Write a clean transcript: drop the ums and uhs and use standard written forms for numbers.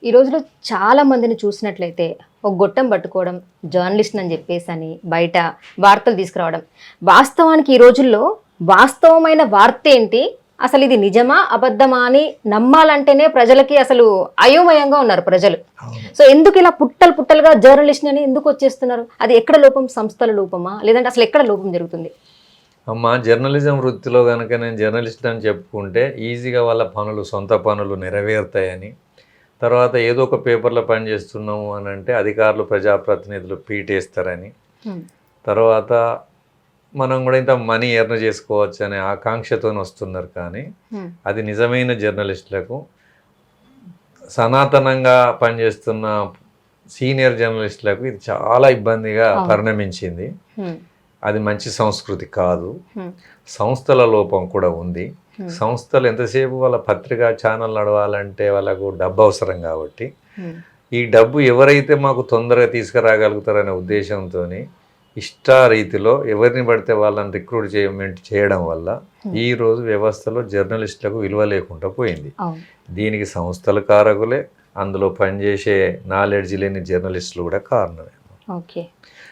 ఈ రోజులో చాలా మందిని చూసినట్లయితే ఒక గొట్టం పట్టుకోవడం, జర్నలిస్ట్ అని చెప్పేసి అని బయట వార్తలు తీసుకురావడం. వాస్తవానికి ఈ రోజుల్లో వాస్తవమైన వార్త ఏంటి? అసలు ఇది నిజమా? అబద్ధమా? అని నమ్మాలంటేనే ప్రజలకి అసలు అయోమయంగా ఉన్నారు ప్రజలు. అవును. సో ఎందుకు ఇలా పుట్టలు పుట్టలుగా జర్నలిస్ట్ అని ఎందుకు వచ్చేస్తున్నారు? అది ఎక్కడ లోపం? సంస్థల లోపమా? లేదంటే అసలు ఎక్కడ లోపం జరుగుతుంది? అమ్మ, జర్నలిజం వృత్తిలో కనుక నేను జర్నలిస్ట్ అని చెప్పుకుంటే ఈజీగా వాళ్ళ పనులు, సొంత పనులు నెరవేరుతాయని, తర్వాత ఏదో ఒక పేపర్లో పనిచేస్తున్నాము అని అంటే అధికారులు, ప్రజాప్రతినిధులు పీటేస్తారని, తర్వాత మనం కూడా ఇంత మనీ ఎర్న్ చేసుకోవచ్చు అనే ఆకాంక్షతో వస్తున్నారు. కానీ అది నిజమైన జర్నలిస్టులకు, సనాతనంగా పనిచేస్తున్న సీనియర్ జర్నలిస్టులకు ఇది చాలా ఇబ్బందిగా పరిణమించింది. అది మంచి సంస్కృతి కాదు. సంస్థల లోపం కూడా ఉంది. సంస్థలు ఎంతసేపు వాళ్ళ పత్రికా ఛానల్ నడవాలంటే వాళ్ళకు డబ్బు అవసరం కాబట్టి, ఈ డబ్బు ఎవరైతే మాకు తొందరగా తీసుకురాగలుగుతారనే ఉద్దేశంతో ఇష్టారీతిలో ఎవరిని పడితే వాళ్ళని రిక్రూట్ చేయడం వల్ల ఈరోజు వ్యవస్థలో జర్నలిస్టులకు విలువ లేకుండా పోయింది. దీనికి సంస్థల కారకులే, అందులో పనిచేసే నాలెడ్జ్ లేని జర్నలిస్టులు కూడా కారణమే.